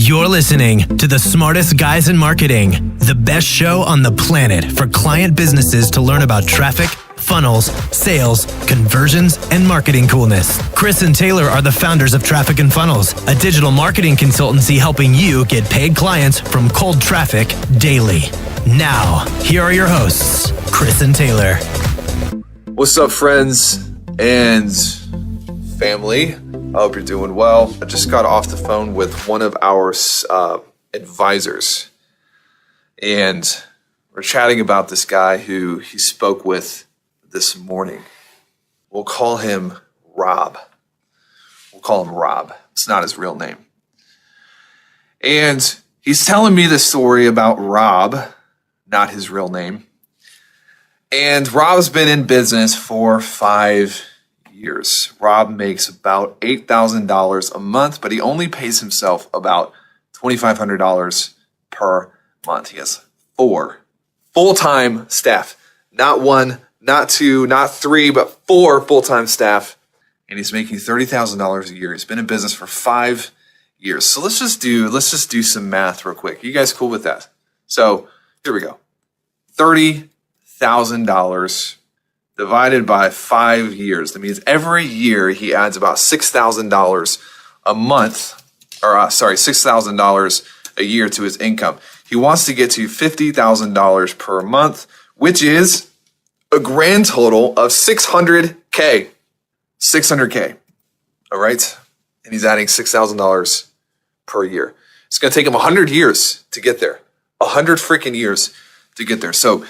You're listening to the smartest guys in marketing, the best show on the planet for client businesses to learn about traffic, funnels, sales, conversions, and marketing coolness. Chris and Taylor are the founders of Traffic and Funnels, a digital marketing consultancy helping you get paid clients from cold traffic daily. Now, here are your hosts, Chris and Taylor. What's up, friends and family? I hope you're doing well. I just got off the phone with one of our advisors, and we're chatting about this guy who he spoke with this morning. We'll call him Rob. It's not his real name. And he's telling me the story about Rob, not his real name. And Rob's been in business for 5 years. Rob makes about $8,000 a month, but he only pays himself about $2,500 per month. He has 4 full-time staff. Not 1, not 2, not 3, but 4 full-time staff. And he's making $30,000 a year. He's been in business for 5 years. So let's just do some math real quick. You guys cool with that? So here we go. $30,000 divided by 5 years. That means every year he adds about $6,000 a month, or $6,000 a year to his income. He wants to get to $50,000 per month, which is a grand total of $600K. $600K. All right? And he's adding $6,000 per year. It's going to take him 100 years to get there. 100 freaking years to get there. So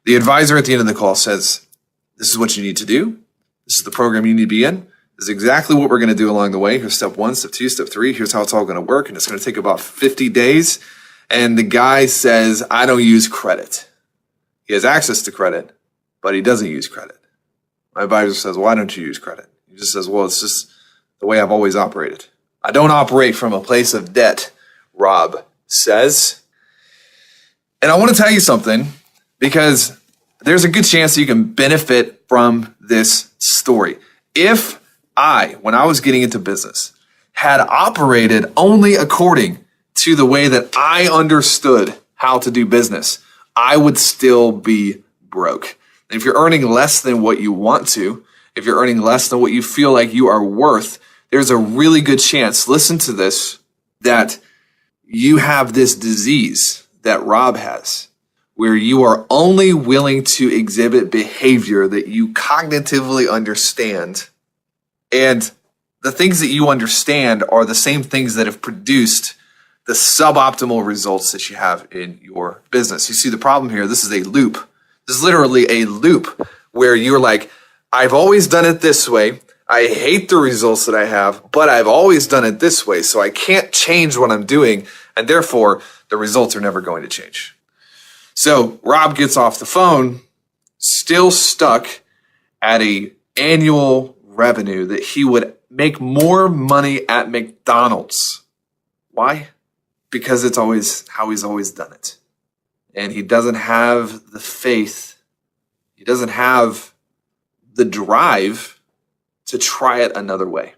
the advisor at the end of the call says, this is what you need to do. This is the program you need to be in. This is exactly what we're going to do along the way. Here's step 1, step 2, step 3. Here's how it's all going to work. And it's going to take about 50 days. And the guy says, I don't use credit. He has access to credit, but he doesn't use credit. My advisor says, why don't you use credit? He just says, well, it's just the way I've always operated. I don't operate from a place of debt, Rob says. And I want to tell you something, because there's a good chance that you can benefit from this story. If I, when I was getting into business, had operated only according to the way that I understood how to do business, I would still be broke. And if you're earning less than what you want to, if you're earning less than what you feel like you are worth, there's a really good chance, listen to this, that you have this disease that Rob has, where you are only willing to exhibit behavior that you cognitively understand. And the things that you understand are the same things that have produced the suboptimal results that you have in your business. You see the problem here? This is a loop. This is literally a loop where you're like, I've always done it this way. I hate the results that I have, but I've always done it this way. So I can't change what I'm doing. And therefore, the results are never going to change. So Rob gets off the phone, still stuck at an annual revenue that he would make more money at McDonald's. Why? Because it's always how he's always done it. And he doesn't have the faith. He doesn't have the drive to try it another way.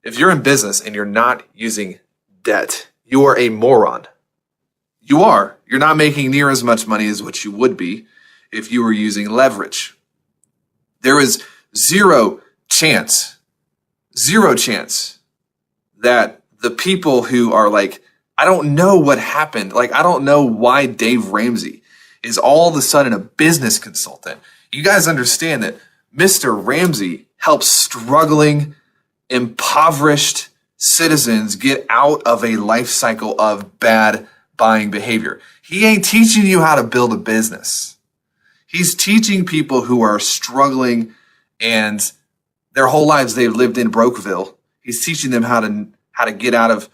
If you're in business and you're not using debt, you are a moron. You are. You're not making near as much money as what you would be if you were using leverage. There is zero chance that the people who are like, I don't know what happened. Like, I don't know why Dave Ramsey is all of a sudden a business consultant. You guys understand that Mr. Ramsey helps struggling, impoverished citizens get out of a life cycle of bad buying behavior. He ain't teaching you how to build a business. He's teaching people who are struggling and their whole lives they've lived in BROKE-VILLE. He's teaching them how to get out of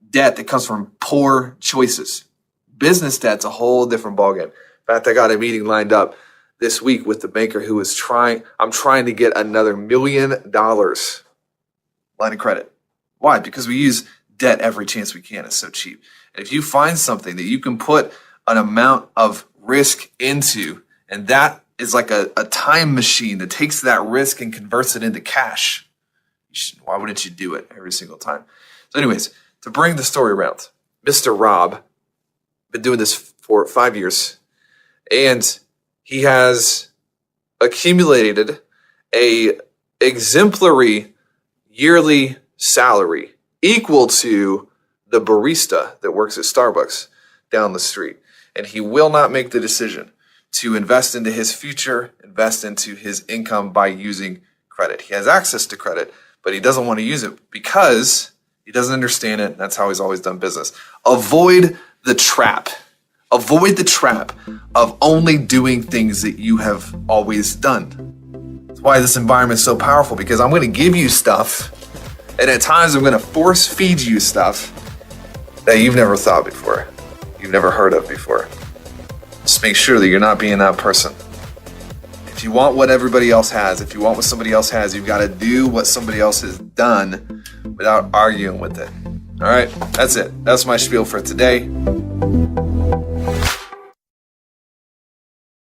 debt that comes from poor choices. Business debt's a whole different ballgame. In fact, I got a meeting lined up this week with the banker who is I'm trying to get another $1 million line of credit. Why? Because we use debt every chance we can. It's so cheap. And if you find something that you can put an amount of risk into, and that is like a time machine that takes that risk and converts it into cash, why wouldn't you do it every single time? So anyways, to bring the story around, Mr. Rob, been doing this for 5 years, and he has accumulated a exemplary yearly salary equal to the barista that works at Starbucks down the street. And he will not make the decision to invest into his future, invest into his income by using credit. He has access to credit, but he doesn't want to use it because he doesn't understand it. That's how he's always done business. Avoid the trap. Avoid the trap of only doing things that you have always done. That's why this environment is so powerful, because I'm going to give you stuff, and at times I'm going to force feed you stuff that you've never thought before, you've never heard of before. Just make sure that you're not being that person. If you want what everybody else has, if you want what somebody else has, you've got to do what somebody else has done without arguing with it. All right, that's it. That's my spiel for today.